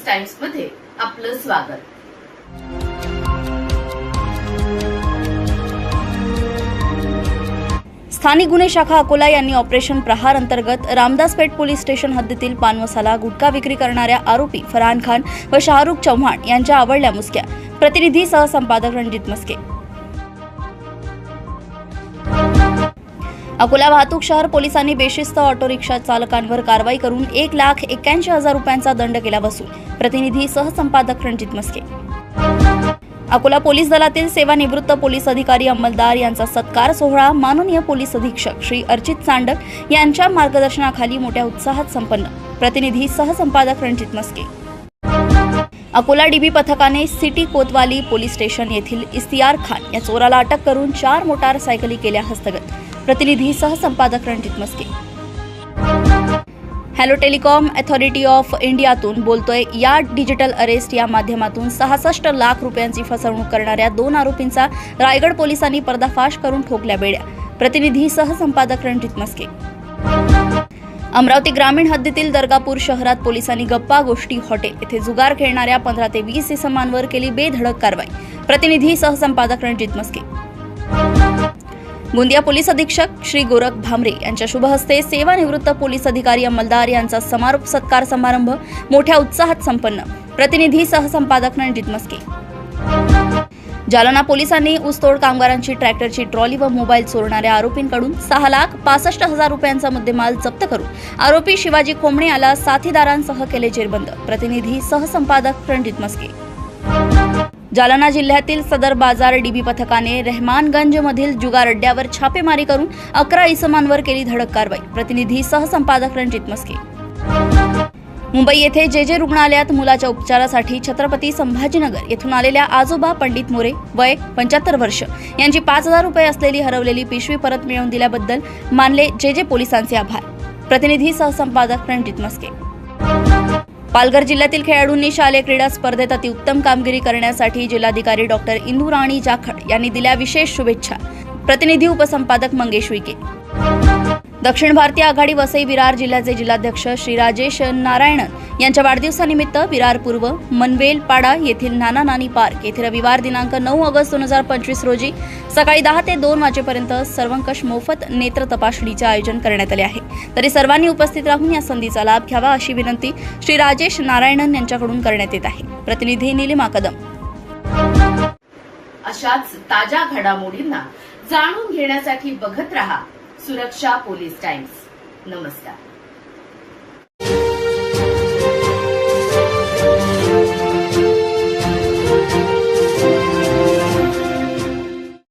Times मध्ये आपलं स्वागत। स्थानिक गुन्हे शाखा अकोला यांनी ऑपरेशन प्रहार अंतर्गत रामदासपेठ पोलीस स्टेशन हद्दीतील पान मसाला गुटखा विक्री करणाऱ्या आरोपी फरहान खान व शाहरुख चव्हाण यांच्या आवडल्या मुसक्या। प्रतिनिधी सह संपादक रणजित मस्के। अकोला वाहतूक शहर पोलिसांनी बेशिस्त ऑटो रिक्षा चालकांवर कारवाई करून 1,81,000 रुपयांचा दंड केला वसूल। प्रतिनिधी सह संपादक रणजित मस्के। अकोला पोलीस दलातील सेवानिवृत्त पोलीस अधिकारी अंमलदार यांचा सत्कार सोहळा माननीय पोलीस अधीक्षक श्री अर्चित चांडक यांच्या मार्गदर्शनाखाली मोठ्या उत्साहात संपन्न। प्रतिनिधी सह संपादक रणजित मस्के। अकोला डीबी पथकाने सिटी कोतवाली पोलीस स्टेशन येथील इस्तियार खान या चोराला अटक करून 4 मोटारसायकली केल्या हस्तगत। प्रतिनिधी सह संपादक Ranjit Maske. Hello telecom authority of इंडियातून बोलतोय या डिजिटल अरेस्ट या माध्यमातून 66 लाख रुपयांची फसवणूक करणाऱ्या 2 आरोपींचा रायगड पोलिसांनी पर्दाफाश करून ठोकल्या बेड्या। प्रतिनिधी सह संपादक रणजित मस्के। अमरावती ग्रामीण हद्दीतील दर्गापूर शहरात पोलिसांनी गप्पा गोष्टी हॉटेल येथे जुगार खेळणाऱ्या 15 ते 20 इसमांवर केली बेधडक कारवाई। प्रतिनिधी सह संपादक रणजित मस्के। गोंदिया पोलीस अधीक्षक श्री गोरख भामरे यांच्या शुभ हस्ते सेवानिवृत्त पोलीस अधिकारी अंमलदार यांचा समारोप सत्कार समारंभ मोठ्या उत्साहात संपन्न। प्रतिनिधी सह संपादक रणजित मस्के। जालना पोलिसांनी ऊसतोड कामगारांची ट्रॅक्टरची ट्रॉली व मोबाईल चोरणाऱ्या आरोपींकडून 6,65,000 रुपयांचा मुद्देमाल जप्त करून आरोपी शिवाजी खोमणे याला साथीदारांसह केले जेरबंद। प्रतिनिधी सह संपादक रणजित मस्के। जालना जिल्ह्यातील सदर बाजार डीबी पथकाने रहमानगंज मधील जुगार अड्ड्यावर छापेमारी करून 11 इसमांवर केली धडक कारवाई। प्रतिनिधी सह संपादक रणजित मस्के। मुंबई येथे जे रुग्णालयात मुलाच्या उपचारासाठी छत्रपती संभाजीनगर येथून आलेल्या आजोबा पंडित मोरे वय 75 वर्ष यांची 5,000 रुपये असलेली हरवलेली पिशवी परत मिळवून दिल्याबद्दल मानले जे पोलिसांचे आभार। प्रतिनिधी सह संपादक रणजित मस्के। पालघर जिल्ह्यातील खेळाडूंनी शालेय क्रीडा स्पर्धेत अतिउत्तम कामगिरी करण्यासाठी जिल्हाधिकारी डॉक्टर इंदुराणी जाखड यांनी दिल्या विशेष शुभेच्छा। प्रतिनिधी उपसंपादक मंगेश विके। दक्षिण भारतीय आघाडी वसई विरार जिल्ह्याचे जिल्हाध्यक्ष श्री राजेश नारायणन यांच्या वाढदिवसानिमित्त विरार पूर्व मनवेलपाडा येथील नाना नानी पार्क येथे रविवार दिनांक 9 ऑगस्ट 2025 रोजी सकाळी 10 ते 2 वाजेपर्यंत सर्वंकष मोफत नेत्र तपासणीचे आयोजन करण्यात आले आहे। तरी सर्वांनी उपस्थित राहून या संधीचा लाभ घ्यावा अशी विनंती श्री राजेश नारायणन यांच्याकडून करण्यात येत आहे। प्रतिनिधी निलिमा कदम। अशाच ताज्या घडामोडींना जाणून घेण्यासाठी बघत रहा सुरक्षा पोलीस टाइम्स। नमस्कार।